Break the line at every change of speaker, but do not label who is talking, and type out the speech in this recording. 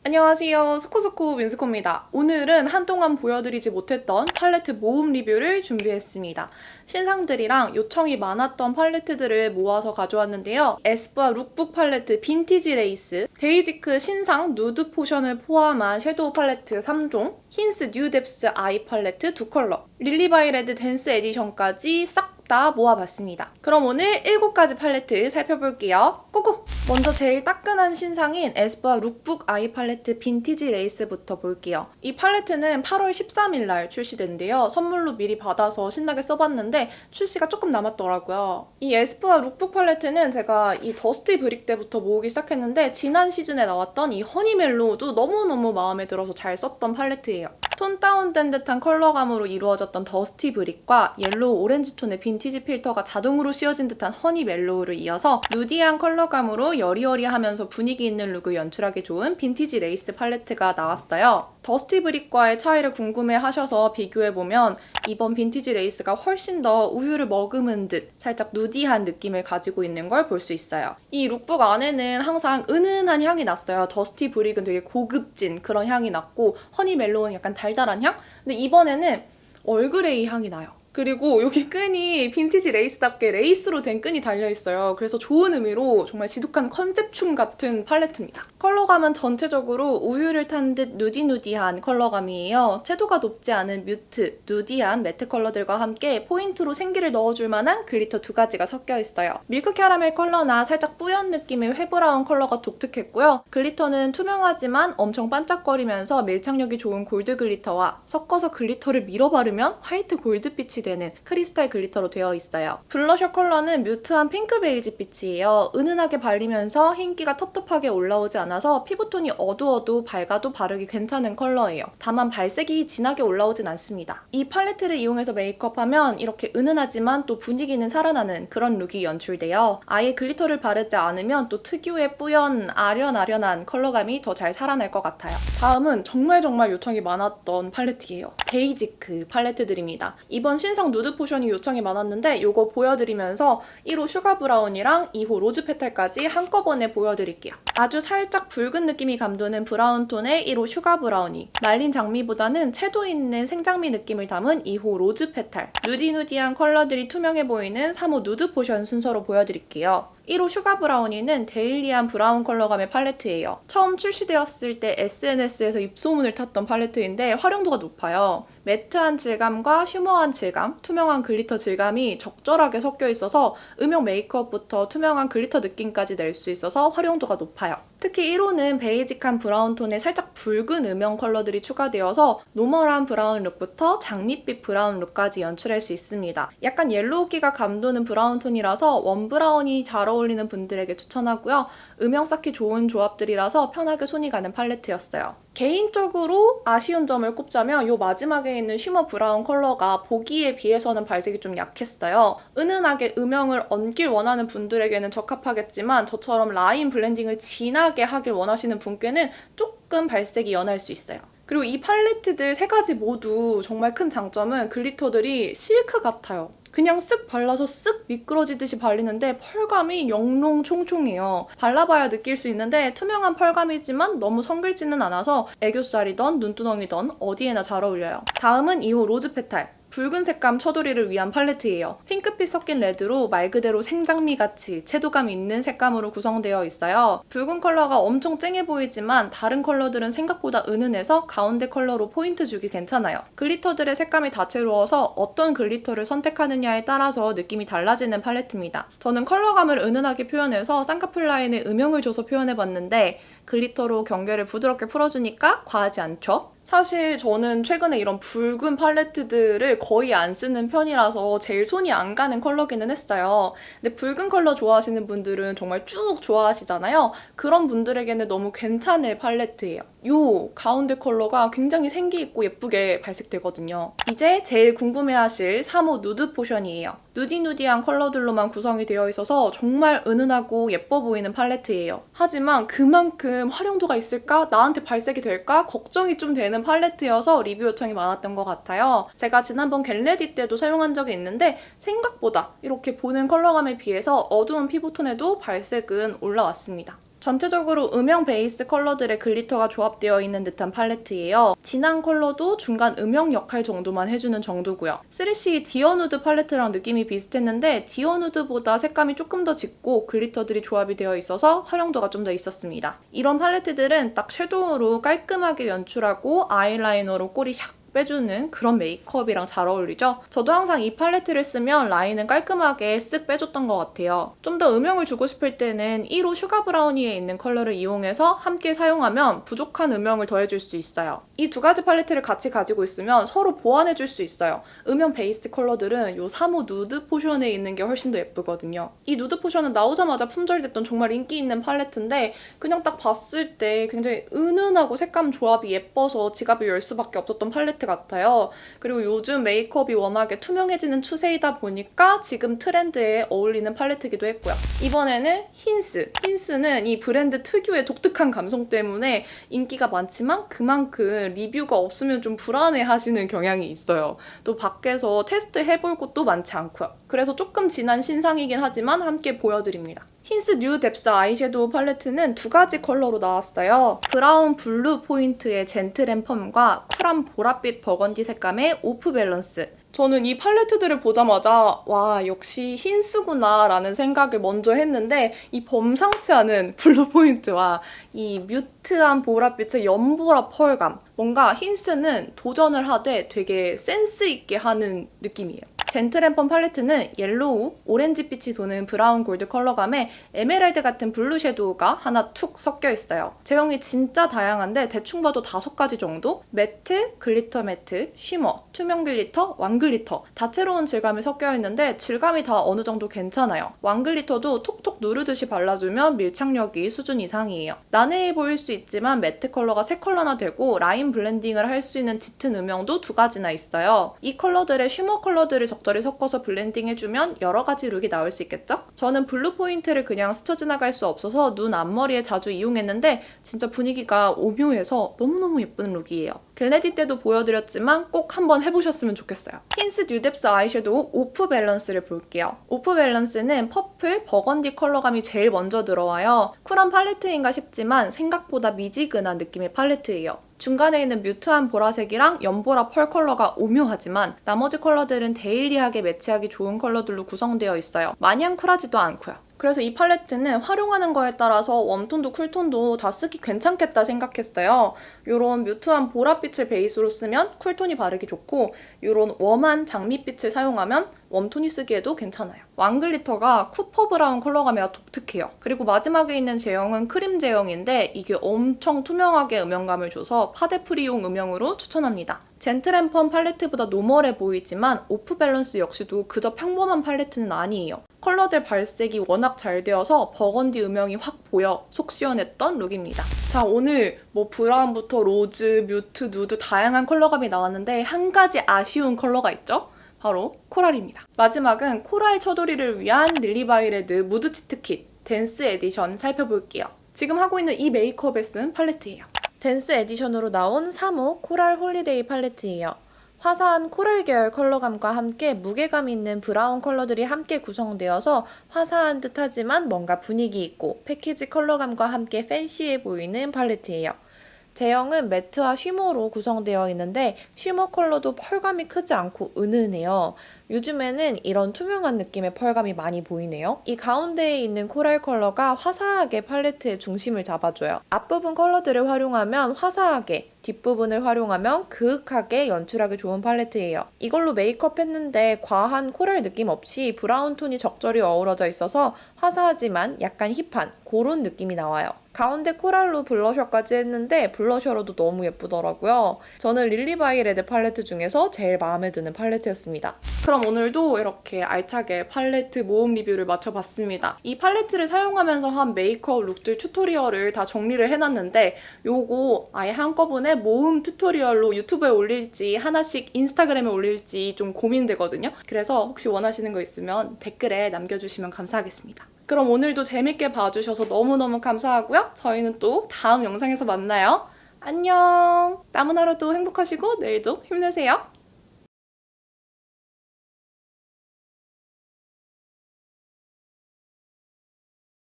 안녕하세요. 스코스코 민스코입니다. 오늘은 한동안 보여드리지 못했던 팔레트 모음 리뷰를 준비했습니다. 신상들이랑 요청이 많았던 팔레트들을 모아서 가져왔는데요. 에스쁘아 룩북 팔레트 빈티지 레이스, 데이지크 신상 누드 포션을 포함한 섀도우 팔레트 3종, 힌스 뉴뎁스 아이 팔레트 2컬러, 릴리바이레드 댄스 에디션까지 싹 다 모아봤습니다. 그럼 오늘 7가지 팔레트 살펴볼게요. 고고! 먼저 제일 따끈한 신상인 에스쁘아 룩북 아이 팔레트 빈티지 레이스부터 볼게요. 이 팔레트는 8월 13일 날 출시된대요. 선물로 미리 받아서 신나게 써봤는데 출시가 조금 남았더라고요. 이 에스쁘아 룩북 팔레트는 제가 이 더스티 브릭 때부터 모으기 시작했는데 지난 시즌에 나왔던 이 허니 멜로우도 너무너무 마음에 들어서 잘 썼던 팔레트예요. 톤 다운된 듯한 컬러감으로 이루어졌던 더스티 브릭과 옐로우 오렌지 톤의 빈티지 필터가 자동으로 씌워진 듯한 허니 멜로우를 이어서 누디한 컬러감으로 여리여리하면서 분위기 있는 룩을 연출하기 좋은 빈티지 레이스 팔레트가 나왔어요. 더스티 브릭과의 차이를 궁금해하셔서 비교해보면 이번 빈티지 레이스가 훨씬 더 우유를 머금은 듯 살짝 누디한 느낌을 가지고 있는 걸 볼 수 있어요. 이 룩북 안에는 항상 은은한 향이 났어요. 더스티 브릭은 되게 고급진 그런 향이 났고 허니 멜로우는 약간 달달한 향? 근데 이번에는 얼그레이 향이 나요. 그리고 여기 끈이 빈티지 레이스답게 레이스로 된 끈이 달려있어요. 그래서 좋은 의미로 정말 지독한 컨셉춤 같은 팔레트입니다. 컬러감은 전체적으로 우유를 탄 듯 누디누디한 컬러감이에요. 채도가 높지 않은 뮤트, 누디한 매트 컬러들과 함께 포인트로 생기를 넣어줄 만한 글리터 2가지가 섞여있어요. 밀크 캐러멜 컬러나 살짝 뿌연 느낌의 회브라운 컬러가 독특했고요. 글리터는 투명하지만 엄청 반짝거리면서 밀착력이 좋은 골드 글리터와 섞어서 글리터를 밀어 바르면 화이트 골드빛이 되는 크리스탈 글리터로 되어 있어요. 블러셔 컬러는 뮤트한 핑크 베이지 빛이에요. 은은하게 발리면서 흰기가 텁텁하게 올라오지 않아서 피부톤이 어두워도 밝아도 바르기 괜찮은 컬러예요. 다만 발색이 진하게 올라오진 않습니다. 이 팔레트를 이용해서 메이크업하면 이렇게 은은하지만 또 분위기는 살아나는 그런 룩이 연출돼요. 아예 글리터를 바르지 않으면 또 특유의 뿌연 아련아련한 컬러감이 더 잘 살아날 것 같아요. 다음은 정말 요청이 많았던 팔레트예요. 데이지크 팔레트들입니다. 이번 신상 누드 포션이 요청이 많았는데 이거 보여드리면서 1호 슈가 브라운이랑 2호 로즈 페탈까지 한꺼번에 보여드릴게요. 아주 살짝 붉은 느낌이 감도는 브라운 톤의 1호 슈가 브라우니, 말린 장미보다는 채도 있는 생장미 느낌을 담은 2호 로즈 페탈, 누디누디한 컬러들이 투명해 보이는 3호 누드 포션 순서로 보여드릴게요. 1호 슈가 브라우니는 데일리한 브라운 컬러감의 팔레트예요. 처음 출시되었을 때 SNS에서 입소문을 탔던 팔레트인데 활용도가 높아요. 매트한 질감과 쉬머한 질감, 투명한 글리터 질감이 적절하게 섞여 있어서 음영 메이크업부터 투명한 글리터 느낌까지 낼 수 있어서 활용도가 높아요. 특히 1호는 베이직한 브라운 톤에 살짝 붉은 음영 컬러들이 추가되어서 노멀한 브라운 룩부터 장밋빛 브라운 룩까지 연출할 수 있습니다. 약간 옐로우기가 감도는 브라운 톤이라서 원 브라운이 잘 어울리는 분들에게 추천하고요. 음영 쌓기 좋은 조합들이라서 편하게 손이 가는 팔레트였어요. 개인적으로 아쉬운 점을 꼽자면 이 마지막에 있는 쉬머 브라운 컬러가 보기에 비해서는 발색이 좀 약했어요. 은은하게 음영을 얹길 원하는 분들에게는 적합하겠지만 저처럼 라인 블렌딩을 진하게 하길 원하시는 분께는 조금 발색이 연할 수 있어요. 그리고 이 팔레트들 3가지 모두 정말 큰 장점은 글리터들이 실크 같아요. 그냥 쓱 발라서 쓱 미끄러지듯이 발리는데 펄감이 영롱 총총해요. 발라봐야 느낄 수 있는데 투명한 펄감이지만 너무 성글지는 않아서 애교살이던 눈두덩이던 어디에나 잘 어울려요. 다음은 2호 로즈 페탈. 붉은 색감 처돌이를 위한 팔레트예요. 핑크빛 섞인 레드로 말 그대로 생장미같이 채도감 있는 색감으로 구성되어 있어요. 붉은 컬러가 엄청 쨍해 보이지만 다른 컬러들은 생각보다 은은해서 가운데 컬러로 포인트 주기 괜찮아요. 글리터들의 색감이 다채로워서 어떤 글리터를 선택하느냐에 따라서 느낌이 달라지는 팔레트입니다. 저는 컬러감을 은은하게 표현해서 쌍꺼풀 라인에 음영을 줘서 표현해봤는데 글리터로 경계를 부드럽게 풀어주니까 과하지 않죠? 사실 저는 최근에 이런 붉은 팔레트들을 거의 안 쓰는 편이라서 제일 손이 안 가는 컬러기는 했어요. 근데 붉은 컬러 좋아하시는 분들은 정말 쭉 좋아하시잖아요. 그런 분들에게는 너무 괜찮을 팔레트예요. 요 가운데 컬러가 굉장히 생기있고 예쁘게 발색되거든요. 이제 제일 궁금해하실 3호 누드 포션이에요. 누디누디한 컬러들로만 구성이 되어 있어서 정말 은은하고 예뻐 보이는 팔레트예요. 하지만 그만큼 활용도가 있을까? 나한테 발색이 될까? 걱정이 좀 되는 팔레트여서 리뷰 요청이 많았던 것 같아요. 제가 지난번 겟레디 때도 사용한 적이 있는데 생각보다 이렇게 보는 컬러감에 비해서 어두운 피부톤에도 발색은 올라왔습니다. 전체적으로 음영 베이스 컬러들의 글리터가 조합되어 있는 듯한 팔레트예요. 진한 컬러도 중간 음영 역할 정도만 해주는 정도고요. 3CE 디어 누드 팔레트랑 느낌이 비슷했는데 디어 누드보다 색감이 조금 더 짙고 글리터들이 조합이 되어 있어서 활용도가 좀 더 있었습니다. 이런 팔레트들은 딱 섀도우로 깔끔하게 연출하고 아이라이너로 꼬리 샥 빼주는 그런 메이크업이랑 잘 어울리죠? 저도 항상 이 팔레트를 쓰면 라인은 깔끔하게 쓱 빼줬던 것 같아요. 좀 더 음영을 주고 싶을 때는 1호 슈가 브라우니에 있는 컬러를 이용해서 함께 사용하면 부족한 음영을 더해줄 수 있어요. 이 두 가지 팔레트를 같이 가지고 있으면 서로 보완해줄 수 있어요. 음영 베이스 컬러들은 이 3호 누드 포션에 있는 게 훨씬 더 예쁘거든요. 이 누드 포션은 나오자마자 품절됐던 정말 인기 있는 팔레트인데 그냥 딱 봤을 때 굉장히 은은하고 색감 조합이 예뻐서 지갑을 열 수밖에 없었던 팔레트 같아요. 그리고 요즘 메이크업이 워낙에 투명해지는 추세이다 보니까 지금 트렌드에 어울리는 팔레트이기도 했고요. 이번에는 힌스. 힌스는 이 브랜드 특유의 독특한 감성 때문에 인기가 많지만 그만큼 리뷰가 없으면 좀 불안해 하시는 경향이 있어요. 또 밖에서 테스트 해볼 곳도 많지 않고요. 그래서 조금 진한 신상이긴 하지만 함께 보여드립니다. 힌스 뉴 뎁스 아이섀도우 팔레트는 두 가지 컬러로 나왔어요. 브라운 블루 포인트의 젠틀 앤 펌과 쿨한 보랏빛 버건디 색감의 오프 밸런스. 저는 이 팔레트들을 보자마자 와 역시 힌스구나 라는 생각을 먼저 했는데 이 범상치 않은 블루 포인트와 이 뮤트한 보랏빛의 연보라 펄감, 뭔가 힌스는 도전을 하되 되게 센스 있게 하는 느낌이에요. 젠틀앤펌 팔레트는 옐로우, 오렌지빛이 도는 브라운 골드 컬러감에 에메랄드 같은 블루 섀도우가 하나 툭 섞여 있어요. 제형이 진짜 다양한데 대충 봐도 5가지 정도? 매트, 글리터 매트, 쉬머, 투명 글리터, 왕 글리터 다채로운 질감이 섞여 있는데 질감이 다 어느 정도 괜찮아요. 왕 글리터도 톡톡 누르듯이 발라주면 밀착력이 수준 이상이에요. 난해해 보일 수 있지만 매트 컬러가 3컬러나 되고 라인 블렌딩을 할 수 있는 짙은 음영도 2가지나 있어요. 이 컬러들의 쉬머 컬러들을 적절히 섞어서 블렌딩해주면 여러 가지 룩이 나올 수 있겠죠? 저는 블루 포인트를 그냥 스쳐 지나갈 수 없어서 눈 앞머리에 자주 이용했는데 진짜 분위기가 오묘해서 너무너무 예쁜 룩이에요. 글래디 때도 보여드렸지만 꼭 한번 해보셨으면 좋겠어요. 힌스 뉴 뎁스 아이섀도우 오프 밸런스를 볼게요. 오프 밸런스는 퍼플, 버건디 컬러감이 제일 먼저 들어와요. 쿨한 팔레트인가 싶지만 생각보다 미지근한 느낌의 팔레트예요. 중간에 있는 뮤트한 보라색이랑 연보라 펄 컬러가 오묘하지만 나머지 컬러들은 데일리하게 매치하기 좋은 컬러들로 구성되어 있어요. 마냥 쿨하지도 않고요. 그래서 이 팔레트는 활용하는 거에 따라서 웜톤도 쿨톤도 다 쓰기 괜찮겠다 생각했어요. 이런 뮤트한 보랏빛을 베이스로 쓰면 쿨톤이 바르기 좋고 이런 웜한 장미빛을 사용하면 웜톤이 쓰기에도 괜찮아요. 왕 글리터가 쿠퍼 브라운 컬러감이라 독특해요. 그리고 마지막에 있는 제형은 크림 제형인데 이게 엄청 투명하게 음영감을 줘서 파데프리용 음영으로 추천합니다. 젠틀앤펌 팔레트보다 노멀해 보이지만 오프 밸런스 역시도 그저 평범한 팔레트는 아니에요. 컬러들 발색이 워낙 잘 되어서 버건디 음영이 확 보여 속 시원했던 룩입니다. 자, 오늘 브라운부터 로즈, 뮤트, 누드 다양한 컬러감이 나왔는데 한 가지 아쉬운 컬러가 있죠? 바로 코랄입니다. 마지막은 코랄 처돌이를 위한 릴리바이레드 무드 치트 킷 댄스 에디션 살펴볼게요. 지금 하고 있는 이 메이크업에 쓴 팔레트예요. 댄스 에디션으로 나온 3호 코랄 홀리데이 팔레트예요. 화사한 코랄 계열 컬러감과 함께 무게감 있는 브라운 컬러들이 함께 구성되어서 화사한 듯하지만 뭔가 분위기 있고 패키지 컬러감과 함께 팬시해 보이는 팔레트예요. 제형은 매트와 쉬머로 구성되어 있는데 쉬머 컬러도 펄감이 크지 않고 은은해요. 요즘에는 이런 투명한 느낌의 펄감이 많이 보이네요. 이 가운데에 있는 코랄 컬러가 화사하게 팔레트의 중심을 잡아줘요. 앞부분 컬러들을 활용하면 화사하게, 뒷부분을 활용하면 그윽하게 연출하기 좋은 팔레트예요. 이걸로 메이크업 했는데 과한 코랄 느낌 없이 브라운 톤이 적절히 어우러져 있어서 화사하지만 약간 힙한 그런 느낌이 나와요. 가운데 코랄로 블러셔까지 했는데 블러셔로도 너무 예쁘더라고요. 저는 릴리바이 레드 팔레트 중에서 제일 마음에 드는 팔레트였습니다. 그럼 오늘도 이렇게 알차게 팔레트 모음 리뷰를 마쳐봤습니다. 이 팔레트를 사용하면서 한 메이크업 룩들 튜토리얼을 다 정리를 해놨는데 요거 아예 한꺼번에 모음 튜토리얼로 유튜브에 올릴지 하나씩 인스타그램에 올릴지 좀 고민되거든요. 그래서 혹시 원하시는 거 있으면 댓글에 남겨주시면 감사하겠습니다. 그럼 오늘도 재밌게 봐주셔서 너무너무 감사하고요. 저희는 또 다음 영상에서 만나요. 안녕! 남은 하루도 행복하시고 내일도 힘내세요.